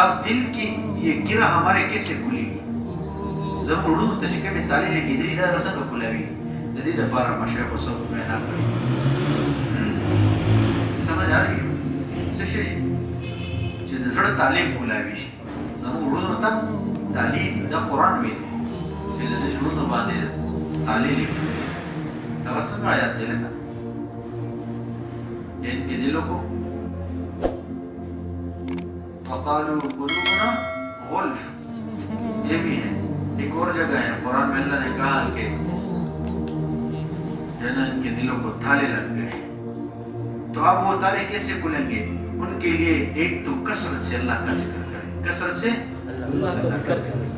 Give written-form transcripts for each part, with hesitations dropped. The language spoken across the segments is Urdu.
اب دل کی یہ گرہ ہمارے کیسے کھلی گی؟ زم اڑو تجکے میں تالی لے کی دلی دا رسن کو کھلا بھی جدید بارہ مشاق و سب میں نہ کری سمجھ آ رہی ہے سشے جد زڑ تعلیم کھلا بھی زم اڑو تا تعلیم دا قرآن میں جد دل اڑو باندے تعلیم لے رسن آیات دے لگا ان کے دلوں کو وقالوا قلوبنا غلف یہ بھی ہے ایک اور جگہ ہے قرآن میں اللہ نے کہا کہ جنن کے دلوں کو تالے لگ گئے تو اب وہ تالے کیسے کھلیں گے؟ ان کے لیے ایک تو کثرت سے اللہ کا ذکر کریں کثرت سے اللہ کا ذکر کریں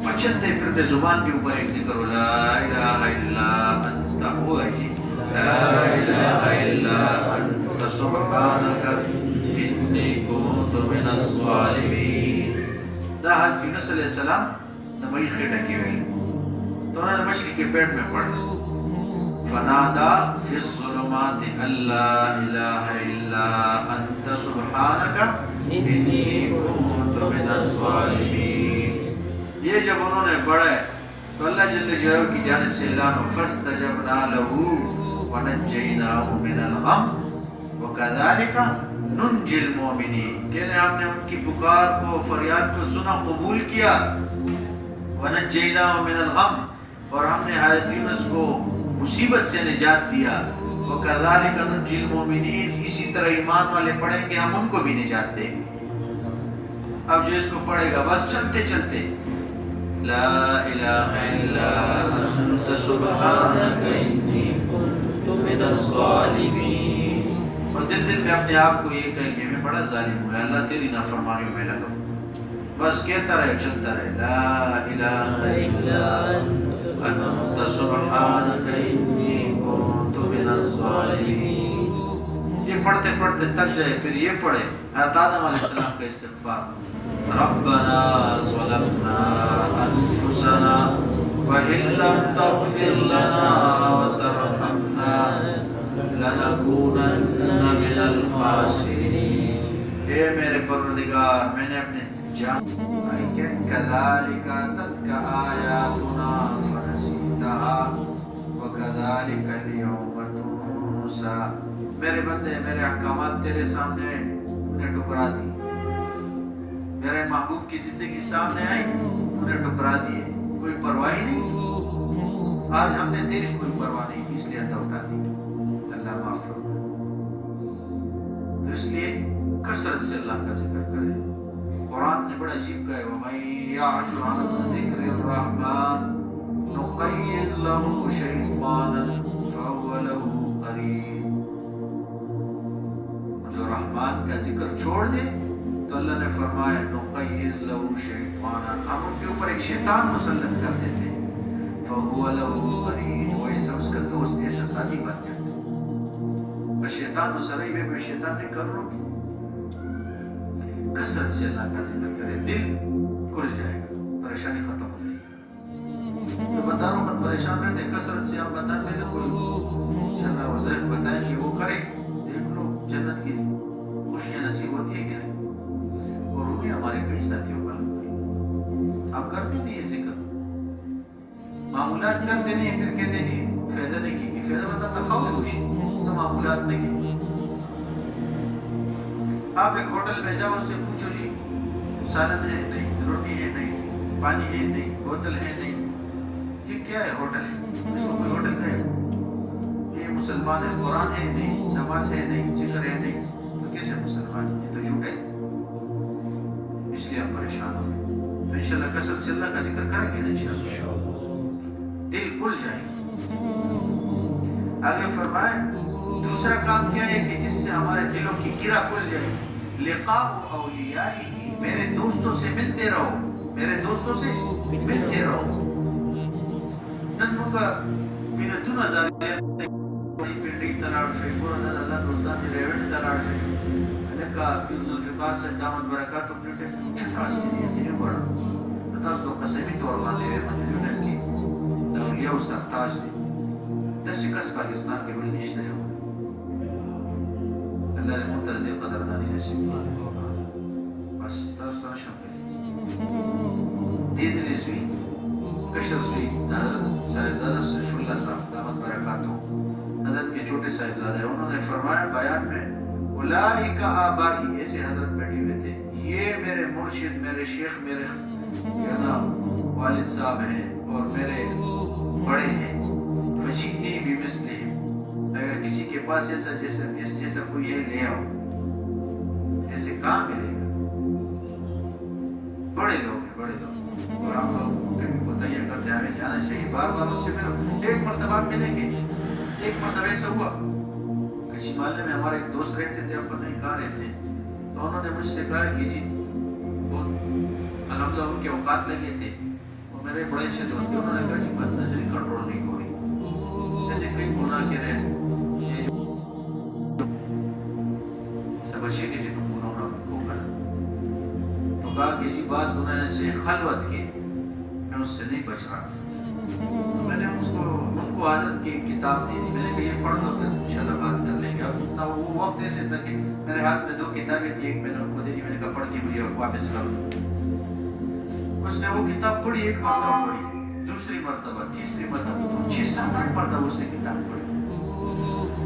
پچھتے پھرتے زبان کے اوپر ایک ذکر ہو لا الہ الا انت ہوا جی لا الہ الا انت سبحانک انی کنت من الظالمین دا حضرت یونس علیہ السلام نمائی خیٹا کی ہوئی تو انہوں نے مچھلی کے پیٹ میں پڑھ فنادا فی الظلمات اللہ الہ الا انت سبحانک انی کنت من الظالمین یہ جب انہوں نے پڑھا تو اللہ جل جلالہ کی جانب سے اعلان فاستجبنا له ونجیناه من الغم وکذالک ننجی المؤمنین کہ ہم نے ان کی پکار کو فریاد کو سنا قبول کیا ونجیناہ من الغم اور ہم نے حضرت یونس کو مصیبت سے نجات دیا وکذالک ننجی المؤمنین اسی طرح ایمان والے پڑھیں گے ہم ان کو بھی نجات دیں گے اب جو اس کو پڑھے گا بس چلتے چلتے لا الہ الا انت سبحانک انی کنت من الظالمین اور دل دل میں اپنے آپ کو یہ کہیں گے میں بڑا ظالم ہوں اللہ تیری نافرمانیوں میں لگا بس کہتا رہے چلتا رہے لا الہ الا انت سبحانک انی کنت من الظالمین یہ پڑھتے پڑھتے تک جائے پھر یہ پڑھے حضرت آدم علیہ السلام کا استغفار ربنا ظلمنا انفسنا وإن لم تغفر لنا وترحمنا لنکونن من الخاسرین اے میرے پروردگار میں نے اپنے جان کذالک اتتک آیاتنا فنسیتها وکذالک اليوم تنسا میرے بندے میرے احکامات تیرے سامنے انہیں ٹکرا دی میرے محبوب کی زندگی سامنے آئی انہیں ٹکرا دیے کوئی پرواہ نہیں آج ہم نے تیری کوئی پرواہ نہیں اس لیے ادا اٹھا دی اللہ معاف کرو تو اس لیے کثرت سے اللہ کا ذکر کرے قرآن نے بڑا عجیب کہا ہے وَمَن يَعْشُ عَنْ ذِكْرِ الرَّحْمَنِ نُقَيِّضْ لَهُ شَيْطَانًا فَهُوَ لَهُ قَرِينٌ جو رحمان کا ذکر چھوڑ دے تو اللہ نے فرمایا نُقَيِّضْ لَهُ شَيْطَانًا ہم ان کے اوپر ایک شیطان مسلط کر دیتے ہیں فَهُوَ لَهُ قَرِينٌ وہ ایسا اس کا دوست ایسا ساتھی بن جاتا ہے شیطان مسلط ہے میں شیطان نے کر رو کی کثرت سے اللہ کا ذکر کرے دل کھل جائے گا پریشانی ختم ہو جائے گی تو بتا رہا ہوں پریشان رہتے کثرت سے آپ بتا دیں کوئی شرح وظائف بتائیں کہ وہ کرے دیکھ لو جنت کی خوشیاں نصیب ہوتی ہے کہ نہیں اور روحیں ہمارے کئی ساتھیوں پر آپ کرتے نہیں یہ ذکر معمولات کرتے نہیں پھر کہتے نہیں فائدہ نہیں کی فائدہ بتا تفاوت خوشی تو معمولات نہیں کی آپ ایک ہوٹل میں جاؤ اس سے پوچھو جی سالن ہے نہیں روٹی ہے نہیں پانی ہے نہیں بوتل ہے نہیں یہ کیا ہے ہوٹل ہے اس کو کوئی ہوٹل کہے یہ مسلمان ہے قرآن ہے نہیں نماز ہے نہیں ذکر ہے نہیں تو کیسے مسلمان ہے یہ تو جھوٹ ہے اس لیے ہم پریشان ہو گئے تو انشاءاللہ کثرت سے اللہ کا ذکر کریں گے انشاءاللہ دل کھل جائے آگے فرمائے دوسرا کام کیا ہے کہ جس سے ہمارے دلوں کی گرہ کھل جائے لقاء اولیاء میرے دوستوں سے ملتے رہو میرے دوستوں سے ملتے رہو ننو کا مینتون ازاریاں پینڈنگ تلاڑ سے قرآن اللہ دوستان دی ریوٹ تلاڑ سے لکا بیوز الفقار سے دامت برکات اپنیٹے چھتا سیدی دینے بڑا بتا تو قسمی طور والے مجھونے کی دوریہ و سرطاج دی دسی کس پاکستان کے بلی نشتے ہو اللہ نے متردی قدردانی نصیب بس درس شامل دیزلی سوی کشر سوی حضرت صاحبزادہ سیف اللہ صاحب دامت برکاتہ حضرت کے چھوٹے صاحبزادہ، انہوں نے فرمایا بیان میں اولئک آبائی، ایسے حضرت بیٹھے ہوئے تھے، یہ میرے مرشد، میرے شیخ، میرے والد صاحب ہیں اور میرے بڑے ہیں، فجئنی بمثلہم، اگر کسی کے پاس ایسا جیسا کوئی ہے لے آؤ، ایسے کام ملے گا، بڑے لوگ ہیں، بڑے لوگ، اور ہم لوگ کبھی متعین کرتے ہمیں جانا چاہیے، بار بار ان سے ملو، ایک مرتبہ ملیں گے۔ ایک مرتبہ ایسا ہوا کچھ محلے میں ہمارے ایک دوست رہتے تھے، اپنے نہیں کہاں رہتے، تو انہوں نے مجھ سے کہا کہ جی الحمدللہ ان کے اوقات لگے تھے، وہ میرے بڑے اچھے دوست تھے، انہوں نے کہا جی بد نظری کنٹرول نہیں ہوئی، جیسے کوئی گناہ کے رہے یہ سب اچھے کے جن کو گناہ ہوگا، تو کہا کہ جی بعض گناہ سے خلوت کے میں اس سے نہیں بچ رہا، میں نے ان کو عادت کی کتاب دی تھی، میں نے کہا یہ پڑھ دو، انشاءاللہ بات کر لیں گے۔ اب وہ وقت ایسے تھا کہ میرے ہاتھ میں 2 کتابیں تھی، ایک میں نے ان کو دے دی، میں نے کہا پڑھ کے مجھے واپس کر دو۔ اس نے وہ کتاب پڑھی، ایک مرتبہ پڑھی، دوسری مرتبہ، تیسری مرتبہ، 6-7 8 مرتبہ اس نے کتاب پڑھی،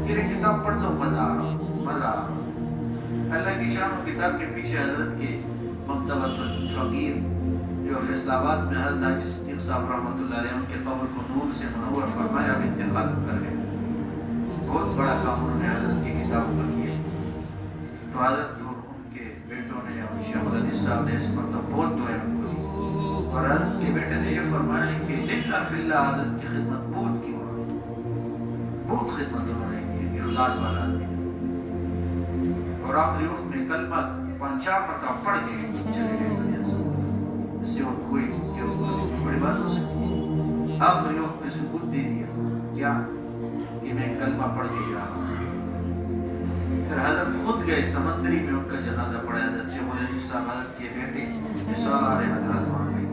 پھر کتاب پڑھ دو، مزہ آ رہا، مزہ آ رہا۔ اللہ کی شان کتاب کے پیچھے حضرت کے مکتبۃ الفقیر جو فیصل آباد میں حضرت حاجی صدیق صاحب رحمۃ اللہ علیہ ان کے قبر کو نور سے منور فرمایا، اب انتقال کر گئے، بہت بڑا کام انہوں نے حضرت کی کتابوں کا کیا، تو حضرت اور ان کے بیٹوں نے اور شیخ العزیز صاحب نے اس پر تو بہت دعائیں کی، اور حضرت کے بیٹے نے یہ فرمایا کہ للہ فی اللہ حضرت کی خدمت بہت کی، انہوں نے بہت خدمت انہوں نے کی، اخلاص والا آدمی، اور آخری وقت میں کلمہ 5-4 مرتبہ پڑھ کے چلے گئے دنیا سے، اس سے اور کوئی بڑی بات ہو سکتی ہے، آخری وقت میں ثبوت دے دیا کیا کہ میں کلمہ پڑھ کے جا رہا ہوں۔ پھر حضرت خود گئے سمندری میں، ان کا جنازہ پڑھا، حضرت شیخ العزیز صاحب حضرت کے بیٹے سارے حضرات وہاں گئے،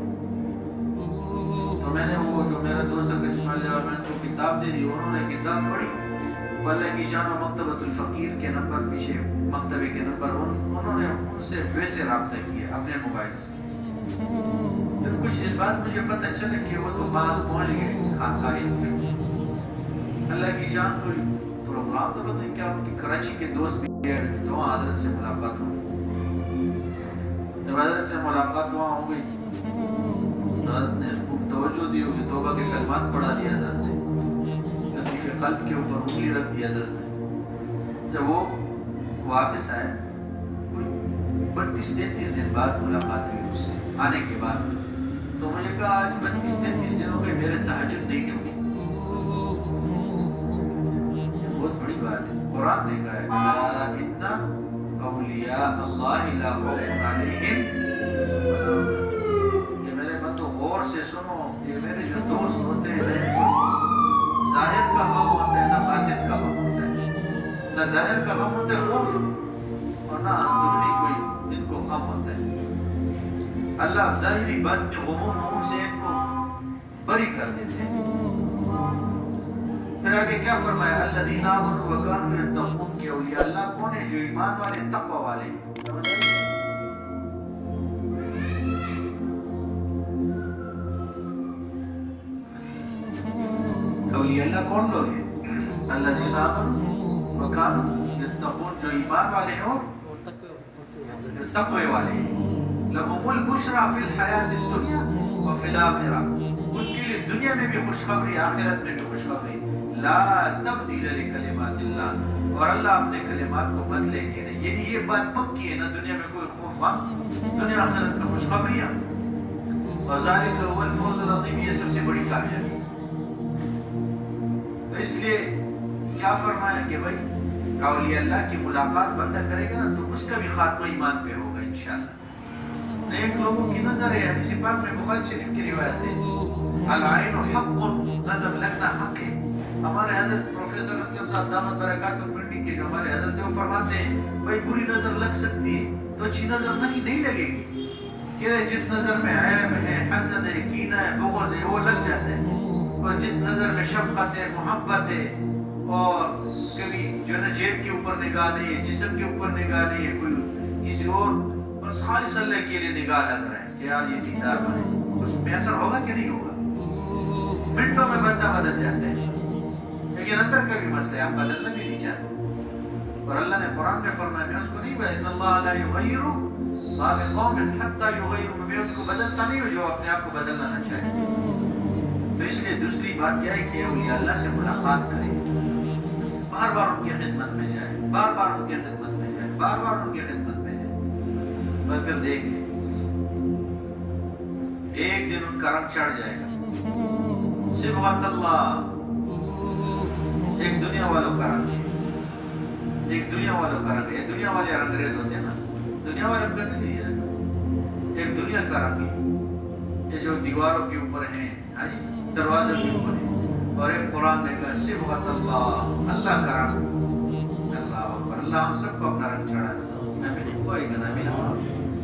تو میں نے وہ جو میرا دوست کشمال لیا میں نے تو کتاب دے دی، انہوں نے کتاب پڑھی، اللہ کی شان و مکتبۃ الفقیر کے نمبر پیچھے مکتبے کے نمبر، انہوں نے ان سے ویسے رابطہ کیا اپنے موبائل سے، پھر کچھ اس بات مجھے پتہ چلا کہ وہ تو بعد پہنچ گئے خانقاہ شریف، اللہ کی شان کوئی پروگرام تو پتہ کیا ان کی کراچی کے دوست بھی گئے تو وہاں حضرت سے ملاقات ہو، جب حضرت سے ملاقات وہاں ہو گئی تو حضرت نے توجہ دی ہوگی، توبہ کے کلمات پڑھا دیا حضرت نے، لطیف قلب کے اوپر انگلی رکھ دیا حضرت نے، جب وہ واپس آئے 32-33 دن بعد ملاقات ہوئی اس سے آنے کے بعد، تو مجھے کہا آج 32-33 دنوں میں میرے تہجد نہیں چھوٹی، بہت بڑی بات ہے، قرآن نے کہا ہے ان اولیاء اللہ لا خوف علیہم ولا هم يحزنون، یہ میرے بندو غور سے سنو، یہ میرے جو دوست ہوتے ہیں ظاہر کا غم ہوتا ہے نہ باطن کا غم ہوتا ہے، نہ ظاہر کا غم ہوتا ہے خوف اور نہ اندرونی کوئی ان کو غم ہوتا ہے، اللہ ظاہری بات کے غموم سے ان کو بری کر دیتے ہیں۔ پھر آگے کیا فرمایا، الذین آمنوا وکانوا یتقون، کے اولیاء اللہ کون ہے؟ جو ایمان والے تقوی والے ہیں، سمجھ آئی؟ اولیاء اللہ کون لوگ ہیں؟ الذین آمنوا وکانوا یتقون، جو ایمان والے ہیں اور تقوی والے ہیں، لهم البشرى فی الحیات الدنیا وفی الآخرہ، ان کے لیے دنیا میں بھی خوشخبری، آخرت میں بھی خوشخبری، لا تبدیل لکلمات اللہ، اور اللہ اپنے کلمات کو بدلیں گے نہیں، یعنی یہ بات پکی ہے، نہ دنیا میں کوئی خوف غم، دنیا آخرت میں خوشخبریاں، اور ذالک هو الفوز العظیم، یہ سب سے بڑی کامیابی۔ تو اس لیے کیا فرمایا کہ بھائی اولیاء اللہ کی ملاقات بندہ کرے گا نا تو اس کا بھی خاتمہ ایمان پہ ہوگا انشاءاللہ۔ نیک لوگوں کی نظر ہے، حدیث پاک میں بخاری شریف کی روایت ہے، العین حق، نظر لگنا حق ہے۔ ہمارے حضرت پروفیسر اسلم صاحب دامت برکاتہ پنڈی کے جو ہمارے حضرت وہ فرماتے ہیں بھائی بری نظر لگ سکتی ہے تو اچھی نظر نہیں لگے گی، کہ جس نظر میں عیب ہے، حسد ہے، کینہ ہے، بغض ہے، وہ لگ جاتا ہے، اور جس نظر میں شفقت ہے، محبت ہے، اور کبھی جو ہے نا جیب کے اوپر نگاہ نہیں ہے، جسم کے اوپر نگاہ نہیں ہے، کوئی کسی اور بس خالص اللہ کے لیے نگاہ لگ رہے ہیں کہ یار یہ دیندار بنے، اس میں اثر ہوگا کہ نہیں ہوگا؟ منٹوں میں بندہ بدل جاتا ہے، لیکن اندر کا بھی مسئلہ ہے، آپ بدلنا بھی نہیں چاہتے۔ اور اللہ نے قرآن میں فرمایا میں اس کو نہیں بدلتا، ان اللہ لا یغیر ما بقوم حتی یغیروا، میں اس کو بدلتا نہیں ہوں جو اپنے آپ کو بدلنا نہ چاہے۔ تو اس لیے دوسری بات کیا ہے کہ اولیاء اللہ سے ملاقات کریں، بار بار ان کی خدمت میں جائے، بار بار ان کی خدمت میں جائے، بار بار ان کی خدمت میں جائے، اور پھر دیکھ لیں ایک دن ان کا رنگ چڑھ جائے گا۔ صبغۃ اللہ، ایک دنیا والوں کا رنگ ہے، ایک دنیا والوں کا رنگ ہے، دنیا والے انگریز ہوتے ہیں نا، دنیا والے کا تو نہیں ہے، ایک دنیا کا رنگ ہے، یہ جو دیواروں کے اوپر ہیں، دروازوں کے اوپر ہے، اور ایک قرآن نے کہا صبغۃ اللہ، اللہ کا رنگ، اللہ اکبر، اللہ ہم سب کو اپنا رنگ چڑھا دیتا ہوں، میں بھی کوئی گنا بھی نہ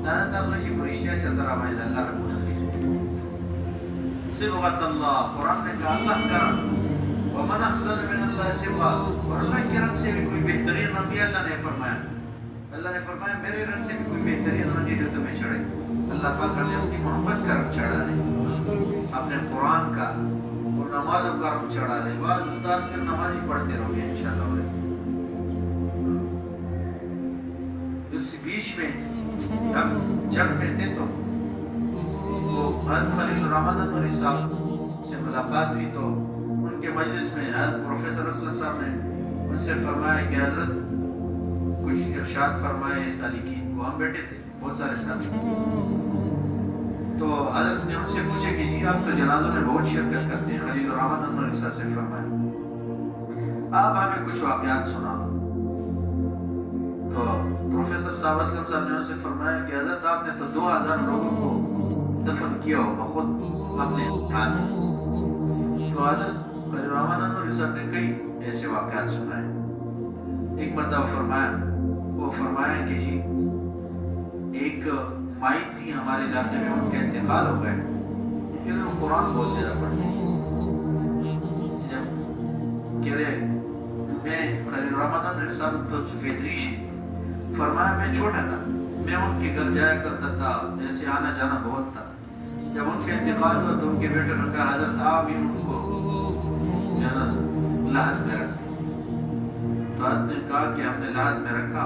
دادا تاسو چې پرشتیا چندر آمائے اللہ رنگونا صبغۃ اللہ، قرآن نے کہا اللہ کا رنگ، ومن احسن من اللہ صبغہ، اور اللہ کے رنگ سے بھی کوئی بہترین رنگ ہے، اللہ نے فرمایا میرے رنگ سے بھی کوئی بہترین رنگ ہے جو تمہیں چڑھے۔ اللہ پاک نے اپنی محبت کا رنگ چڑھا دے، اپنے قرآن کا اور نمازوں کا رنگ چڑھا دے۔ بعض استاد پھر نماز ہی پڑھتے رہو گے انشاءاللہ۔ اس بیچ میں جب میں تھے تو حضرت خلیل الرحمن انوری صاحب سے ملاقات ہوئی، تو ان کے مجلس میں حضرت پروفیسر اسلم صاحب نے ان سے فرمایا کہ حضرت کچھ ارشاد فرمائے سالکین کو۔ ہم بیٹھے تھے بہت سارے ساتھ، تو حضرت نے ان سے پوچھے کہ جی آپ تو جنازوں میں بہت شرکت کرتے ہیں، خلیل الرحمن انوری صاحب سے فرمایا آپ ہمیں کچھ واقعات سنا۔ تو پروفیسر صاحب اسلم صاحب نے ان سے فرمایا کہ حضرت آپ نے تو 2000 لوگوں کو دفن کیا ہوگا خود اپنے ہاتھ سے۔ تو حضرت خلیل الرحمن انوری صاحب نے کئی ایسے واقعات سنائے۔ ایک مرتبہ فرمایا کہ جی ایک مائی تھی ہمارے علاقے میں، ان کا انتقال ہو گئے، لیکن وہ قرآن بہت زیادہ پڑھتے ہیں۔ جب کہہ رہے میں خلیل الرحمن انوری صاحب تو سفید ریش ہے، فرمایا میں چھوٹا تھا، میں ان کے گھر جایا کرتا تھا، ایسے آنا جانا بہت تھا۔ جب ان کے انتقال ہوا تو ان کے بیٹے نے کہا حضرت آپ ہی ان کو لحد میں رکھتے۔ تو حضرت نے کہا کہ ہم نے لحد میں رکھا،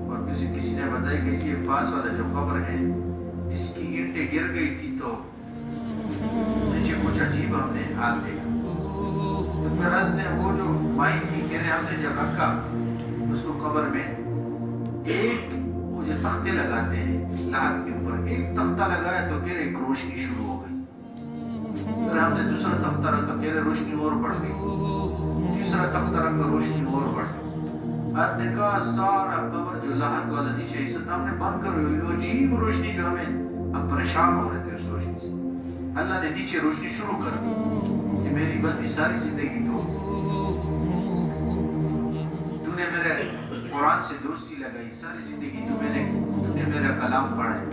اور کسی نے بتایا کہ یہ پاس والا جو قبر ہے اس کی اینٹیں گر گئی تھی تو نیچے کچھ عجیب ہم نے حال دیکھا۔ تو پھر حضرت نے وہ جو مائی تھی کہہ رہے ہم نے جب رکھا اس کو قبر میں، ایک وہ جو تختے لگاتے ہیں لحد کے اوپر، ایک تختہ لگایا تو کہہ رہے ایک روشنی شروع ہو گئی۔ پھر ہم نے دوسرا تختہ رکھا، کہہ رہے روشنی اور بڑھ گئی، تیسرا تختہ رکھا روشنی اور بڑھ گئی۔ حضرت نے کہا سارا قبر جو لحد والا نیچے حصہ تھا ہم نے بند کر ہوئی، وہ عجیب روشنی جو ہم پریشان ہو رہے تھے اس روشنی سے، اللہ نے نیچے روشنی شروع کر دی کہ میری بندی ساری زندگی تو نے میرے قرآن سے دوستی لگائی، ساری زندگی تو نے میرا کلام پڑھا ہے،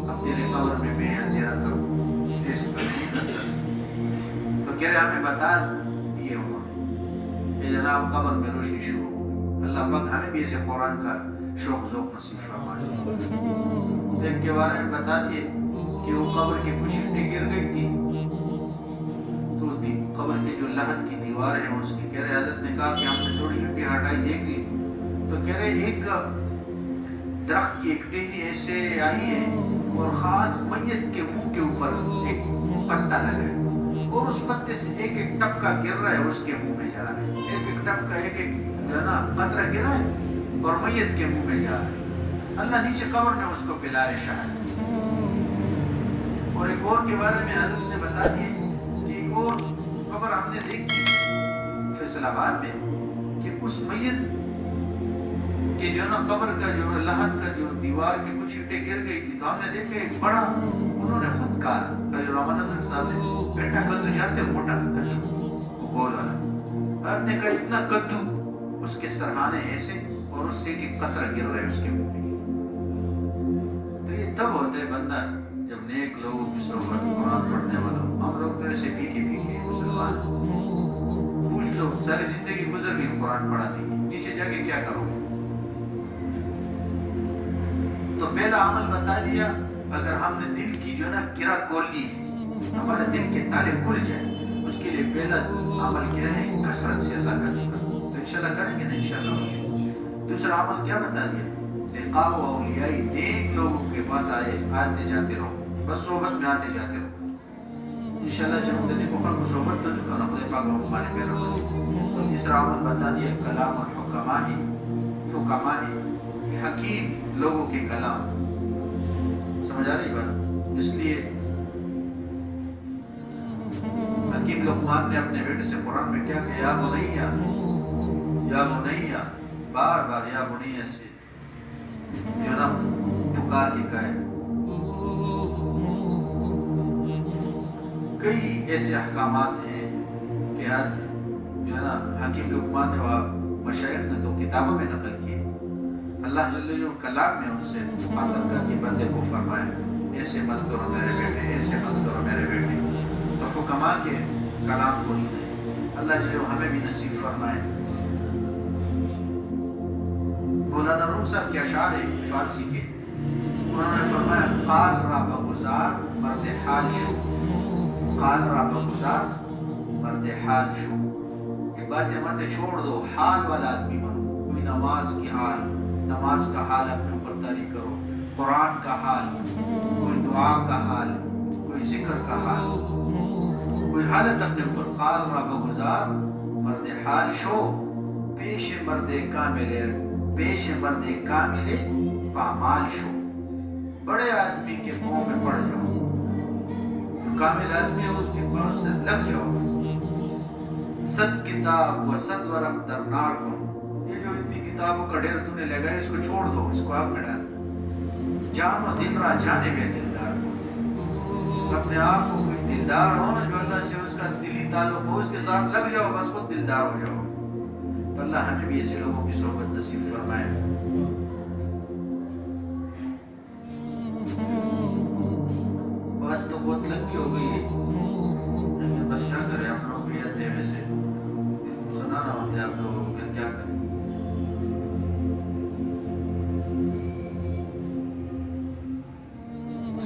اب تیرے قبر میں میں اندھیرا کروں اس پر نہیں کر سکتا۔ تو کہہ رہے ہمیں بتا دیے انہوں نے کہ جناب قبر میں روشنی شروع ہو۔ اللہ پاک ہمیں بھی اسے قرآن کا شوق ذوق نصیب فرمائے۔ ایک کے بارے میں بتا دیے کہ وہ قبر کی کچھ اینٹیں گر گئی تھی، تو قبر کے جو لحد کی دیوار ہے اس کی، کہہ رہے حضرت نے کہا کہ ہم نے تھوڑی اینٹیں ہٹائی دیکھ لی تو کہہ رہے ایک درخت کی ایک ٹہنی ایسے آئی ہے اور خاص میت کے منہ کے اوپر ایک پتا لگا ہے، اور اس پتے سے ایک ایک ٹپکا گر رہا ہے اس کے منہ میں جا رہا ہے، ایک ایک ٹپکا ایک ایک قطرہ گرا ہے اور میت کے منہ میں جا رہا ہے۔ اللہ نیچے قبر میں اس کو پلا رہے شاید۔ اور ایک اور کے بارے میں حضرت نے بتا دیے کہ ایک اور قبر ہم نے دیکھی فیصل آباد میں کہ اس میت کہ جو نا قبر کا جو لحد کا جو دیوار کی کچھ اینٹیں گر گئی تھی، تو ہم نے دیکھا ایک بڑا، انہوں نے خود کہا خلیل الرحمن انوری صاحب نے بیٹا کدو جانتے ہو، موٹا کدو وہ گول والا، حضرت نے کہا اتنا کدو، اس کے سرحانے ایسے اور اس سے ایک قطرہ گر رہے اس کے منہ میں۔ تو یہ تب ہوتا ہے بندہ جب نیک لوگ کی صحبت قرآن پڑھنے والا ہو۔ ہم لوگ تو ایسے پیکے مسلمان پوچھ لو ساری زندگی گزر گئی قرآن پڑھا نہیں، نیچے جا کے کیا کرو گے؟ تو پہلا عمل بتا دیا، اگر ہم نے دل کی جو ہے نا کرا کھولنی ہے، ہمارے دل کے تالے کھل جائیں، اس کے لیے پہلا عمل کیا ہے؟ کثرت سے اللہ کا ذکر. تو انشاءاللہ کریں گے نا انشاءاللہ. دوسرا عمل کیا بتا دیا؟ لقاء اولیاء، نیک لوگوں کے پاس آتے جاتے رہو، بس صحبت میں آتے جاتے رہو. انشاءاللہ جب دن کو خلق صحبت تو نکلنا خدا پاک ہمارے پہ رہو. تو تیسرا عمل بتا دیا کلام الحکماء، حکیم لوگوں کے کلام. سمجھ آ رہی بات؟ اس لیے حکیم لقمان نے اپنے بیٹے سے قرآن میں کیا کہ یا بنیا، یا بنیا، بار بار یا بنیا سے جو نا پکار کے کہے. کئی ایسے احکامات ہیں کہ آج جو ہے نا حکیم لقمان نے مشائخ نے تو کتابوں میں نقل کیے. اللہ جل جو کلام میں ان سے مخاطب کر کے بندے کو فرمائے ایسے مت کرو میرے بیٹے، ایسے مت کرو میرے بیٹے. تو حکماء کے کلام کو اللہ جل ہمیں بھی نصیب فرمائے. مولانا روم صاحب کے اشعار ہیں فارسی کے، انہوں نے فرمایا قال را بگزار مرد حال شو، قال را بگزار مرد حال شو. یہ باتیں مت چھوڑ دو، حال والا آدمی بنو. کوئی نماز کی حال، نماز کا حال اپنے اوپر طاری کرو، قرآن کا حال، کوئی دعا کا حال، کوئی ذکر کا حال، کوئی حالت اپنے اوپر. قال را بگزار مرد حال شو، پیش مرد کاملے، پیش مرد کاملے پامال شو. بڑے آدمی کے پاؤں میں پڑ جاؤ، جو کامل آدمی ہے اس کے پاؤں سے لگ جاؤ. صد کتاب و صد ورق در نار کو، یہ جو اتنی کتابوں کا ڈھیر تو نے لگا ہے اس کو چھوڑ دو، اس کو آگ میں ڈال. جان و دل را جانے میں دلدار کو، اپنے آپ کو کوئی دلدار ہو نا جو اللہ سے اس کا دلی تعلق ہو، اس کے ساتھ لگ جاؤ، بس خود دلدار ہو جاؤ. تو اللہ ہمیں بھی ایسے لوگوں کی صحبت نصیب فرمائے. بات تو بہت لمبی ہو گئی ہے، لیکن بس کیا کریں، ہم لوگ بھی آتے ہیں ویسے سنانا ہوتا ہے آپ لوگوں کو، پھر کیا کریں.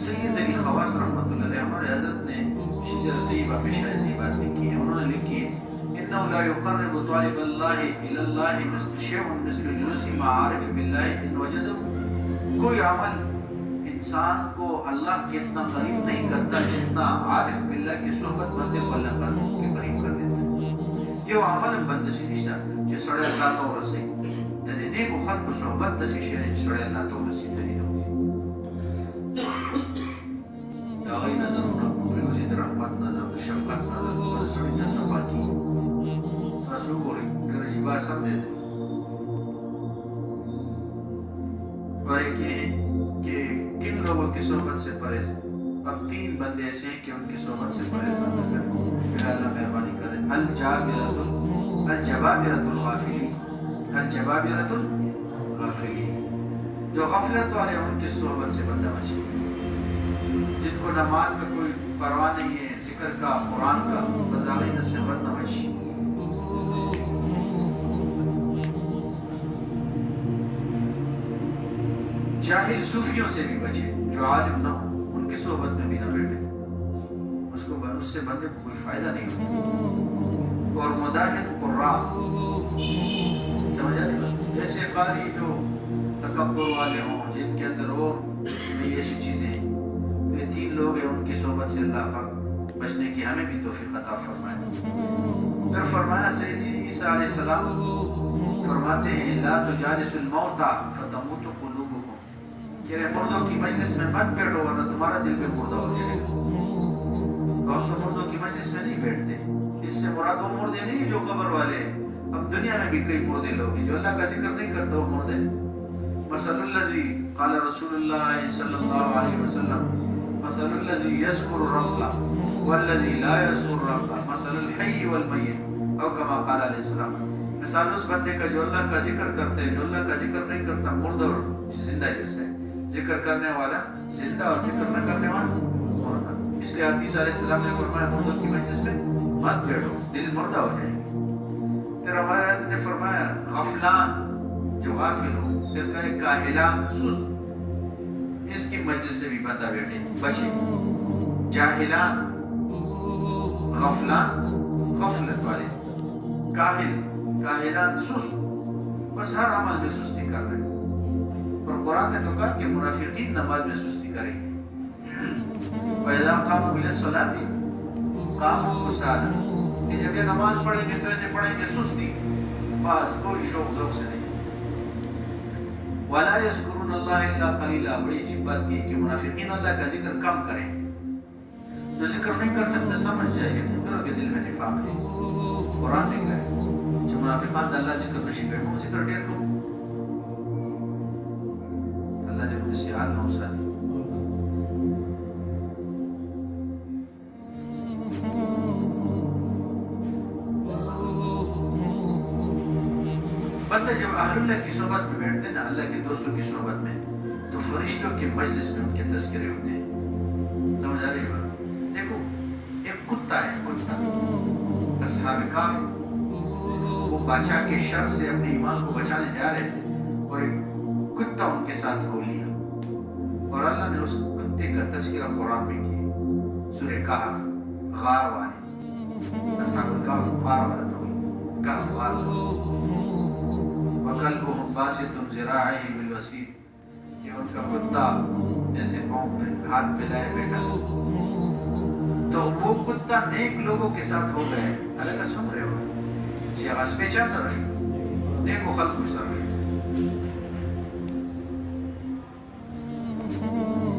سید علی خواص رحمۃ اللہ علیہ ہمارے حضرت نے شجر طیبہ میں شاید یہ بات لکھی ہے. انہوں نے لکھی ہے انه لا يقرب طالب الله الى الله مثل شيء مثل جلوس معارف بالله ان وجده. کوئی عمل انسان کو اللہ کے اتنا قریب نہیں کرتا جتنا عارف باللہ کی صحبت بندے کو اللہ کے قریب کر دیتا ہے. جو عمل بندے سے نشتا جو سڑے اللہ تو رسے تدینی کو خط کو صحبت دسی سڑے اللہ تو رسی تدینی داغی نظر انہوں پریوزید رحمت نظر شفقت نظر سڑی جنہ باقی رسول کو رجی باسم دیتے. اور ایک یہ ہے کہ کن لوگوں کی صحبت سے پرہیز. اب تین بندے ایسے ہیں کہ ان کی صحبت سے پرہیز بندہ کریں. پھر اللہ مہربانی کرے. الجبابرۃ الغافلین، الجبابرۃ الغافلین، جو غفلت والے ان کی صحبت سے بندہ بچے، جن کو نماز کا کوئی پرواہ نہیں ہے، ذکر کا، قرآن کا، بندہ سے بندہ بچے. جاہل صوفیوں سے بھی بچے، جو عالم نہ ہو ان کی صحبت میں بھی نہ بیٹھے، اس سے بندے کو کوئی فائدہ نہیں ہوتا. اور مداحن قراء، سمجھ آ رہی جیسے قاری جو تکبر والے ہوں، جن کے اندر اور ایسی چیزیں ہیں. یہ تین لوگ ہیں، ان کی صحبت سے اللہ پاک بچنے کی ہمیں بھی توفیق عطا فرمائے. پھر فرمایا سیدی عیسیٰ علیہ السلام فرماتے ہیں لا تجالس الموتى فتموت قلوبكم، کہ مردوں کی مجلس میں مت بیٹھو ورنہ تمہارا دل بھی مردہ ہو جائے گا. ہم تو مردوں کی مجلس میں نہیں بیٹھتے. اس سے مراد وہ مردے نہیں جو قبر والے. اب دنیا میں بھی کئی مردے لوگ ہیں جو اللہ کا ذکر نہیں کرتے، وہ مردے. مثل الذی قال رسول اللہ صلی اللہ علیہ وسلم مثل الذی یذکر الرب والذی لا یذکر الرب مثل الحی والمیت، او کما قال علیہ السلام. مثال اس بندے کا جو اللہ کا ذکر کرتے ہیں، جو اللہ کا ذکر نہیں کرتا، مردہ اور زندہ جیسا ہے. ذکر کرنے والا زندہ اور ذکر نہ کرنے والا مردہ. اس لیے حدیث علیہ السلام نے فرمایا مردوں کی مجلس میں مت بیٹھو، دل مردہ ہو جائے. پھر ہمارے حضرت نے فرمایا غفلان جو غافل ہو، پھر کہے کاہلان سست. اس کی مجلس سے بھی بندہ بیٹھے بچے. جاہلان غفلان غفلت والے, کاہلان سست, بس ہر عمل میں سستی کر رہے. اور قرآن نے تو کہا کہ منافقین نماز میں سستی کریں گے. وَإِذَا قَامُوا إِلَى الصَّلَاةِ قَامُوا كُسَالَىٰ, کہ جب یہ نماز پڑھیں گے تو ایسے پڑھیں گے سستی, بس کوئی شوق ذوق سے نہیں. وَلَا يَذْكُرُونَ اللَّهَ إِلَّا قَلِيلًا, بڑی عجیب بات کی کہ منافقین اللہ کا ذکر کم کریں. جو ذکر نہیں کر سکتے سمجھ جائیے کہ دل میں نفاق ہے. قرآن نے کہا ہے جو منافقان اللہ ذکر نشی کریں وہ ذکر ڈیر کو اللہ نے مجھے سے حال نہ ہو ساتھ. بندہ جب اہل اللہ کی صحبت میں بیٹھتے ہیں نا, اللہ کے دوستوں کی صحبت میں, تو فرشتوں کے مجلس میں ان کے تذکرے ہوتے ہیں. سمجھ آ رہی ہے بات؟ دیکھو ایک کتا ہے, کتا اصحاب کہف, وہ بادشاہ کے شر سے اپنے ایمان کو بچانے جا رہے تھے اور ایک کتا ان کے ساتھ ہو لیا, اور اللہ نے اس کتے کا تذکرہ قرآن میں کیا. سورہ کہف غار والے, اصحاب کہف غار والا تھا, کہف غار والا. وَقَلْبُهُمْ بَاسِطٌ ذِرَاعَيْهِ بِالْوَسِيلِ, یہ ان کا کتا جیسے پاؤں پہ ہاتھ پہ لائے بیٹھا تھا. تو وہ کتا نیک لوگوں کے ساتھ ہو گئے. اللہ سن رہے ہو یہ غصبیچا سرش نیک و خلق سرش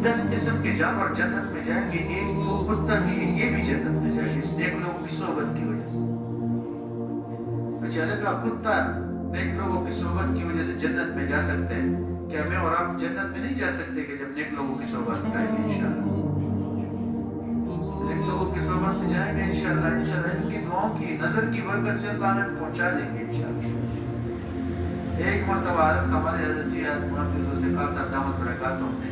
10 قسم کے جانور جنت میں جائیں گے. ایک وہ کتا بھی, یہ بھی جنت میں جائیں گے اس نیک لوگوں کی صحبت کی وجہ سے. اچھا اللہ کا کتا نیک لوگوں کی صحبت کی وجہ سے جنت میں جا سکتے ہیں, کیا میں اور آپ جنت میں نہیں جا سکتے کہ جب نیک لوگوں کی صحبت میں آئیں گے انشاءاللہ؟ نیک لوگوں کی صحبت میں جائیں گے انشاءاللہ. انشاءاللہ ان کی دعاؤں کی نظر کی برکت سے اللہ ہمیں پہنچا دیں گے انشاءاللہ. ایک مرتبہ حضرت ہمارے حضرت جی حضرت محمد سے خاصا دعوت برکاتوں نے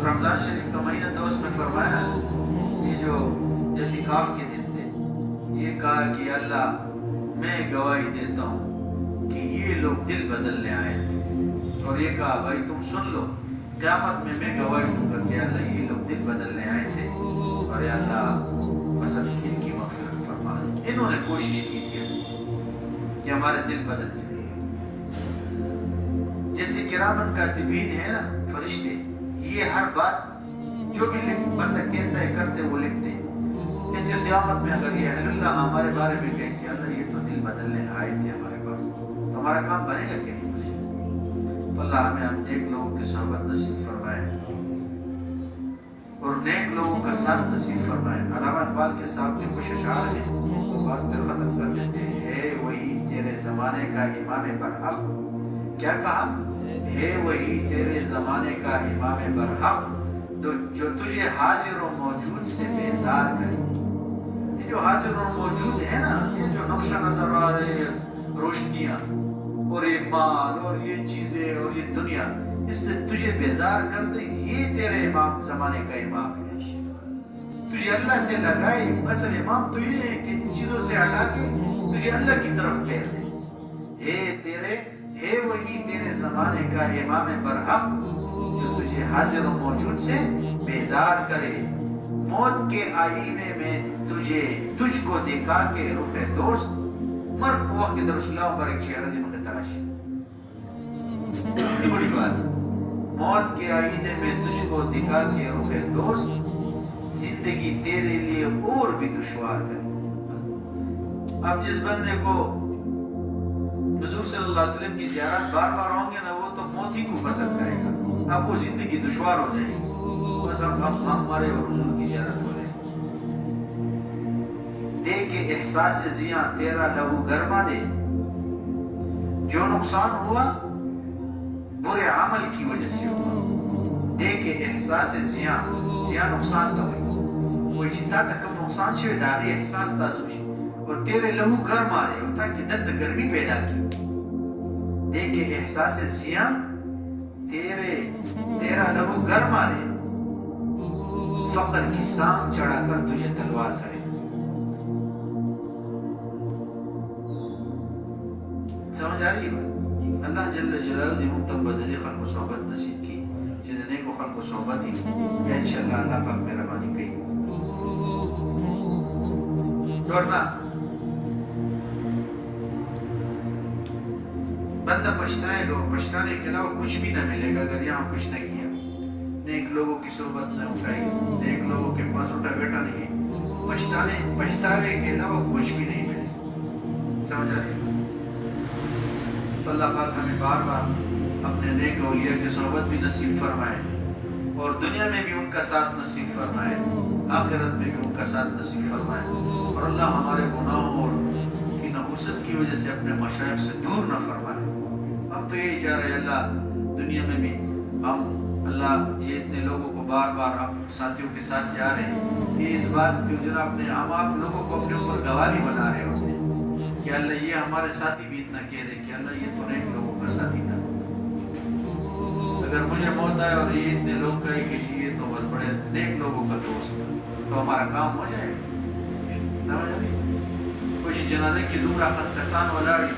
رمضان شریف کا مہینہ تھا, اس میں فرمایا یہ جو اعتکاف کے دن تھے, یہ کہا کہ اللہ میں گواہی دیتا ہوں کہ یہ لوگ دل بدلنے آئے تھے, اور یہ کہا بھائی تم سن لو قیامت میں گواہی دوں گا کہ اللہ یہ لوگ دل بدلنے آئے تھے, اور یا اللہ پسند ان کی مغفرت فرما. انہوں نے کوشش کی کہ ہمارے دل بدل جائے. جیسے کرامن کاتبین ہے نا فرشتے, یہ ہر بات جو بھی بندہ کہتا ہے کرتے وہ لکھتے ہیں. ایسے قیامت میں اگر یہ اہل اللہ ہمارے بارے میں کہیں کہ اللہ یہ تو دل بدلنے آئے تھے ہمارے پاس, تو ہمارا کام بنے گا کہ نہیں بنے گا؟ تو اللہ ہمیں ہم نیک لوگوں کی صحبت نصیب فرمائے اور نیک لوگوں کا ساتھ نصیب فرمائے. علامہ اقبال کے صاحب کے کچھ اشعار ہیں وہ بات پہ ختم کر دیتے ہیں. ہے وہی تیرے زمانے کا امام برحق, کیا کہا ہے وہی تیرے زمانے کا امام برحق, جو تجھے حاضر و موجود سے بیزار کرے. یہ جو حاضر و موجود ہے نا, یہ جو نقشہ نظر آ رہے ہیں, روشنیاں اور یہ مال اور یہ چیزیں اور یہ دنیا, اس سے تجھے بیزار کر دے, یہ تیرے امام زمانے کا امام ہے. تجھے اللہ سے لگائے, اصل امام تو یہ ہے کہ ان چیزوں سے ہٹا کے تجھے اللہ کی طرف پھیر دے. ہے وہی تیرے زمانے کا امام برحق, جو تجھے حاضر و موجود سے بیزار کرے. موت کے آئینے میں تجھ کو دکھا کے رخ دوست, مرگ کو وقت در رسول اللہ مبارک چہرہ دی مجھے تراشی. بڑی بات, موت کے آئینے میں تجھ کو دکھا کے رخ دوست, زندگی تیرے لیے اور بھی دشوار ہے. اب جس بندے کو حضور صلی اللہ علیہ وسلم کی زیارت بار بار ہوں گے نا, وہ تو موت ہی کو پسند کرے گا. اب وہ زندگی دشوار ہو جائے گی, بس ہم ہمارے اور حضور کی زیارت ہو جائے. دے کے احساس زیاں تیرا لہو گرما دے, جو نقصان ہوا برے عمل کی وجہ سے ہوا. دے کے احساس زیاں نقصان کا ہوئی, کوئی چنتا تک کم نقصان شوی داغی احساس تازو شی, اور تیرے لہو گرما دے, ہوتا کہ دن گرمی پیدا کی. دے کے احساس زیاں تیرا لہو گرما دے, فقر کی سام چڑھا کر تجھے تلوار کرے. سمجھ آ رہی ہے؟ اللہ جل جلالہ دی منتم بدلی خلق و صحبت نصیب کی جدنے کو خلق و صحبت ہی یا انشاءاللہ اللہ پاک مہربانی کی دوڑنا بندہ پچھتائے گا، پچھتانے کے علاوہ کچھ بھی نہ ملے گا اگر یہاں کچھ نہ کیا، نیک لوگوں کی صحبت نہ اٹھائی، نیک لوگوں کے پاس اٹھا بیٹھا نہیں، پچھتاوے کے علاوہ کچھ بھی نہیں ملے. سمجھ آ رہی؟ تو اللہ پاک ہمیں بار بار اپنے نیک اولیاء کی صحبت بھی نصیب فرمائے اور دنیا میں بھی ان کا ساتھ نصیب فرمائے، آخرت میں بھی ان کا ساتھ نصیب فرمائے، اور اللہ ہمارے گناہوں اور کی نحوست کی وجہ سے اپنے مشائخ سے دور نہ فرمائے. ہم تو یہی چاہ رہے اللہ دنیا میں بھی ہم اللہ یہ اتنے لوگوں کو بار بار ہم ساتھیوں کے ساتھ جا رہے ہیں، یہ اس بات کی جناب نے ہم آپ لوگوں کو اپنے اوپر گواہی بنا رہے ہوتے ہیں کہ اللہ یہ ہمارے ساتھی بھی اتنا کہہ رہے کہ اللہ یہ تو نیک لوگوں کا ساتھی تھا. اگر مجھے موت آئے اور یہ اتنے لوگ کہیں کہ یہ تو بہت بڑے نیک لوگوں کا دوست تو ہمارا کام ہو جائے. سمجھ آئی؟ کچھ جنازے کی دور آخر کسان ولاڑی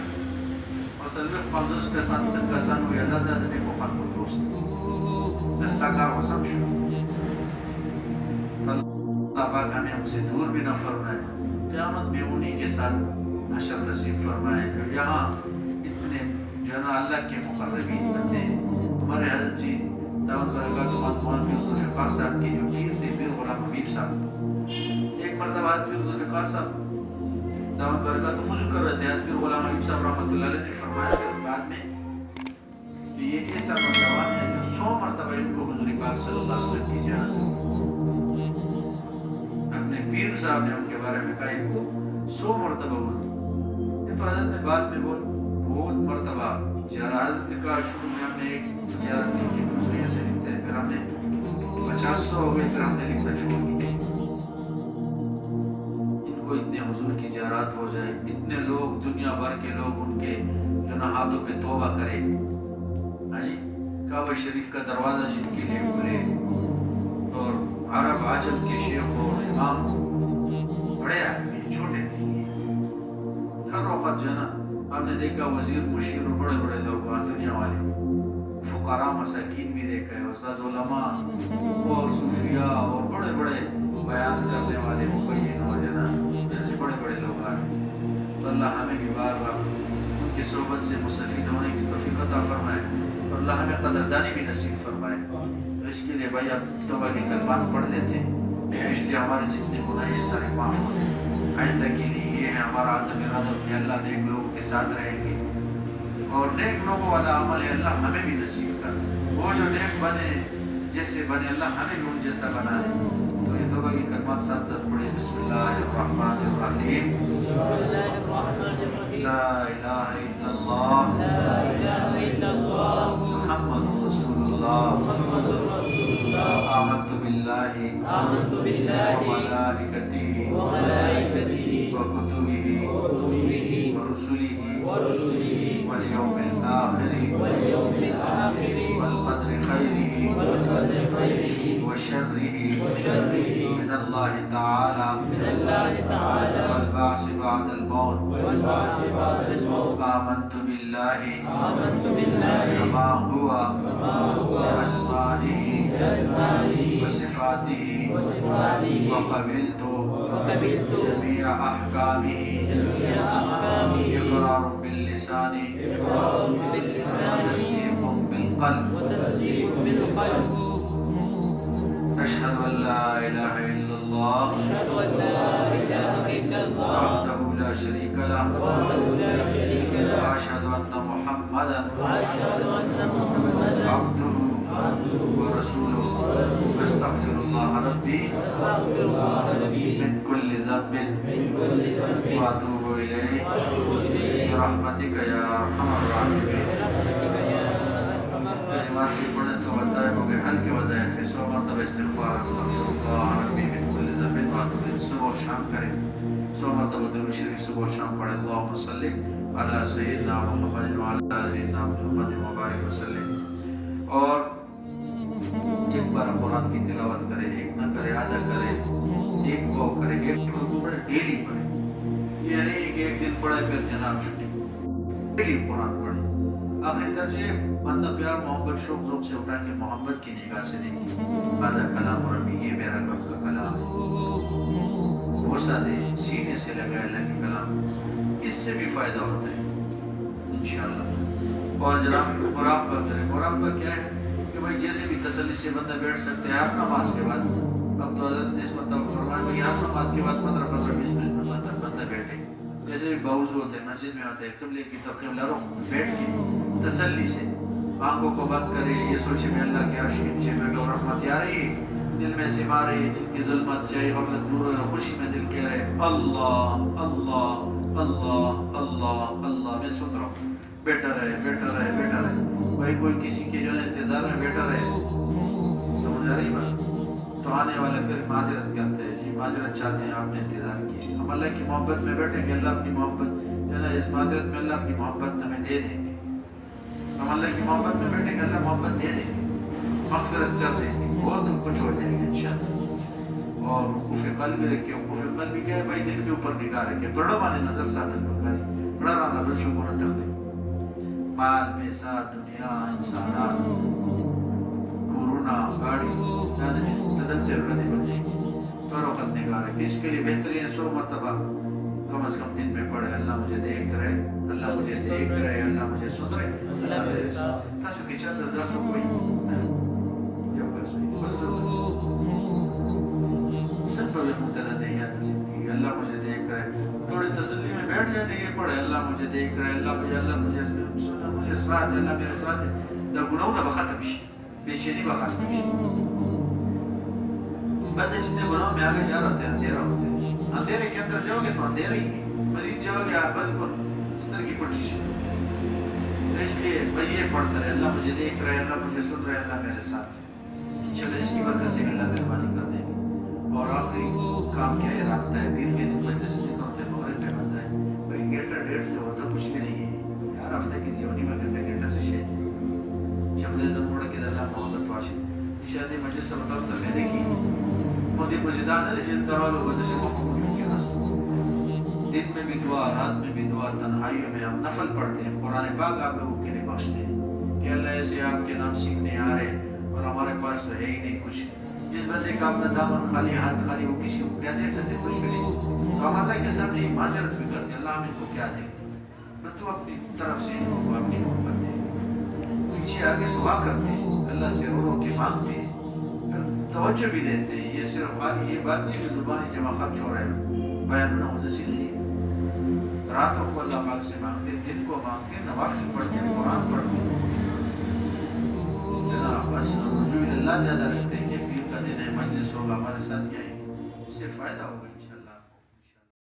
اور سلوک پاندوس کسان سے کسان ہوئی اللہ تعالیٰ نے کو خان کو دوست دستاکار ہو سمجھو. اللہ پاک ہمیں ہم سے دور بھی نہ فرمائے، قیامت میں انہی کے ساتھ حشر نصیب فرمائے جو یہاں اتنے جو نا اللہ کے مقربین بنتے ہیں. ہمارے حضرت جی دعوت برکات ماتمان پیر ذوالفقار صاحب کی جو پیر تھے پیر غلام حبیب صاحب، ایک مرتبہ پیر ذوالفقار صاحب دعوت برکات مجھے کر رہے تھے، پیر غلام حبیب صاحب رحمۃ اللہ علیہ نے فرمایا کہ بعد میں کہ یہ ایسا نوجوان ہے جو 100 مرتبہ ان کو حضور پاک صلی اللہ علیہ وسلم کی زیارت اپنے پیر صاحب نے ان کے بارے میں کہا ان کو 100 مرتبہ بول. یہ تو حضرت نے بعد میں بہت مرتبہ زیارت کا شروع میں ہم نے ایک زیارت کی دوسری ایسے لکھتے ہیں، پھر ہم نے 50 ہو گئے، پھر ہم نے لکھنا چھوڑ دیا. ان کو اتنے حضور کی زیارت ہو جائے، اتنے لوگ دنیا بھر کے لوگ ان کے جو نا ہاتھوں پہ توبہ کرے. کعبہ شریف کا دروازہ جن کے لیے کھلے اور عرب عجم کے شیخ اور امام بڑے آدمی چھوٹے نہیں، ہر وقت جو ہے نا ہم نے دیکھا وزیر مشیر اور بڑے بڑے لوگ وہاں دنیا والے فقراء مساکین بھی دیکھا ہے، استاد علماء اور صوفیاء اور بڑے بڑے بیان کرنے والے مبین اور جو ہے نا ایسے بڑے بڑے لوگ آ رہے. تو اللہ ہمیں بھی بار بار ان کی صحبت سے مستفید ہونے کی توفیق عطا فرمائے اور اللہ ہمیں قدردانی بھی نصیب فرمائے. تو اس کے لیے بھائی آپ توبہ کے کلمات پڑھ لیتے ہیں، اس لیے ہمارے جتنے گناہ یہ سارے معاف ہوتے ہیں. آئندہ کے لیے یہ ہے ہمارا عزم ارادہ کہ اللہ نیک لوگوں کے ساتھ رہیں گے اور نیک لوگوں والا عمل ہے اللہ ہمیں بھی نصیب کر. وہ جو نیک بنے جیسے بنے اللہ ہمیں بھی ان جیسا بنا دے. تو یہ توبہ کی کلمات ساتھ ساتھ پڑھیں. بسم اللہ الرحمن الرحیم. لا الہ الا اللہ محمد رسول اللہ آمنت باللہ وملائکتہ وکتبہ ورسلہ والیوم الآخر والقدر خیرہ وشرہ من اللہ تعالی والبعث بعد الموت. آمنت باللہ وما ہوا بأسمائہ وصفاتہ وقبلت جميع أحكامه إقرار باللسان وتصديق بالقلب. أشهد أن لا إله إلا الله وحده لا شريك له وأشهد أن محمدا عبده ورسوله. أستغفر الله ربي من كل ذنب وأتوب إليه برحمتك يا أرحم الراحمين. کلمات کی پڑھیں تو وظائف کے حل کے وظائف ہے. 100 مرتبہ استغفار استغفر اللہ ربی من کل ذنب واتوب الیہ صبح و شام کریں. 100 مرتبہ درود شریف صبح و شام پڑھیں. اللہم صلی علی سیدنا محمد وعلی سیدنا محمد وبارک وسلم. اور ایک بار قرآن کی تلاوت کرے، ایک نہ کرے، آدھا کرے، ایک کو کرے، ایک کو پڑھے، ڈیلی پڑھے. یہ نہیں کہ ایک دن پڑھے پھر جناب چھٹی. ڈیلی قرآن پڑھے. آخری درجے بندہ پیار محبت شوق ذوق سے اٹھا کے محبت کی نگاہ سے دیکھی، هذا کلام ربی، یہ میرا رب کا کلام ہے، غصہ دے، سینے سے لگا اللہ کے کلام، اس سے بھی فائدہ ہوتا ہے انشاءاللہ۔ اور جناب مراقبہ کریں۔ مراقبہ کیا ہے کہ بھائی جیسے بھی تسلی سے بندہ بیٹھ سکتے ہیں ہر نماز کے بعد، اب تو حضرت اس مطلب فرمائے بھائی ہر نماز کے بعد 15-15-20 منٹ تک بندہ بیٹھے، جیسے بھی باوضو ہوتے ہیں مسجد میں آتے ہیں قبلے کی طرف قبلہ رخ بیٹھ کے تسلی سے آنکھوں کو بند کرے، یہ سوچے میں اللہ کے عرش کے نیچے بیٹھا ہوں، رحمت آ رہی ہے، دل میں سما رہی ہے، دل کی ظلمت سے غفلت دور ہو، خوشی میں دل کہہ رہے اللہ اللہ اللہ اللہ اللہ، میں سن رہا ہوں، بیٹھا رہے بیٹھا رہے بیٹھا رہے، بھائی کوئی کسی کے جو ہے انتظار میں بیٹھا رہے، سمجھ آ رہی بات؟ تو آنے والا پھر معذرت کرتے ہیں، جی معذرت چاہتے ہیں آپ نے انتظار کیا، ہم اللہ کی محبت میں بیٹھیں گے، اللہ اپنی محبت جو ہے نا اس معذرت میں اللہ اپنی محبت ہمیں دے دیں گے، ہم اللہ کی محبت میں بیٹھیں گے اللہ محبت دے دیں گے، مغفرت کر دیں گے، بہت کچھ ہو جائے گا انشاءاللہ۔ اور وقوف قلب بھی رکھے، وقوف قلب بھی کیا ہے بھائی دل کے اوپر نگاہ رکھے، بڑا مانے نظر ساتھ بکاری بڑا رانا بچوں کو نہ تک دے، مال پیسہ دنیا انسانات کورونا گاڑی تدبیر رہنے بچے پر وقت نگاہ رکھے، اس کے لیے بہترین 100 مرتبہ کم از کم دن میں پڑھے، اللہ مجھے دیکھ رہے، اللہ مجھے دیکھ رہے، اللہ مجھے سن رہے، اللہ میرے ساتھ تاسو کی چاہتا ذات کوئی جو بس سب پر مبتلا دے یا نصیب کی، اللہ مجھے دیکھ رہے، تھوڑی تسلی میں بیٹھ جانے یہ پڑھے، اللہ مجھے دیکھ رہے، اللہ مجھے سنا، مجھے ساتھ ہے، اللہ میرے ساتھ ہے، دا گناہوں نہ بختم شی، بے چینی بختم شی، بندے جتنے گناہوں میں آگے جا رہے ہیں اندھیرا ہوتے ہیں، اندھیرے کے اندر جاؤ گے تو اندھیرا ہی ہے، مزید جاؤ گے آپ بالکل اس طرح کی پوزیشن، اس لیے بھائی یہ پڑھتا رہے، اللہ مجھے دیکھ رہے، اللہ مجھے سن رہے، اللہ میرے ساتھ ہے، چلو اس کی وجہ سے اللہ مہربانی کر دیں گے۔ اور آخری کام کیا ہے رابطہ ہے، دن کے دن مجلس سے ہوتے مغرب میں بنتا ہے، کوئی گھنٹہ ڈیڑھ سے ہوتا کچھ بھی نہیں ہے یار، ہفتے کی جیونی میں گھنٹہ سے شے شمدے زموڑا کی اللہ محمد واشد نشاہدی مجلس سے مطلب تو میں دیکھی مودی مجدان ہے جن طرح وجہ سے محمد کیا نصر، دن میں بھی دعا، رات میں بھی دعا، تنہائیوں میں ہم نفل پڑھتے ہیں، قرآن پاک آپ لوگوں کے لیے بخشتے ہیں کہ اللہ ایسے آپ کے نام سیکھنے آ رہے اور ہمارے پاس تو ہے ہی نہیں کچھ، جس وجہ کا اپنا دامن خالی ہاتھ خالی وہ کسی کو کیا دے سکتے کچھ بھی نہیں، تو ہم اللہ کے سامنے معذرت بھی کرتے اللہ ہم ان کو کیا دیں گے، تو اپنی طرف سے ان کو اپنی محبت دے، پیچھے آگے دعا کرتے ہیں اللہ سے رو رو کے مانگتے ہیں، توجہ بھی دیتے ہیں، یہ صرف خالی یہ بات نہیں کہ زبانی جمع خرچ ہو رہا ہے بیان نہ سے نہیں، راتوں کو اللہ پاک سے مانگتے، دن کو مانگتے، نوافل پڑھتے ہیں، قرآن پڑھتے ہیں، بس رجوع اللہ زیادہ رکھتے ہیں کہ پیر کا دن ہے مجلس ہوگا ہمارے ساتھ آئیں گے، اس سے فائدہ ہوگا۔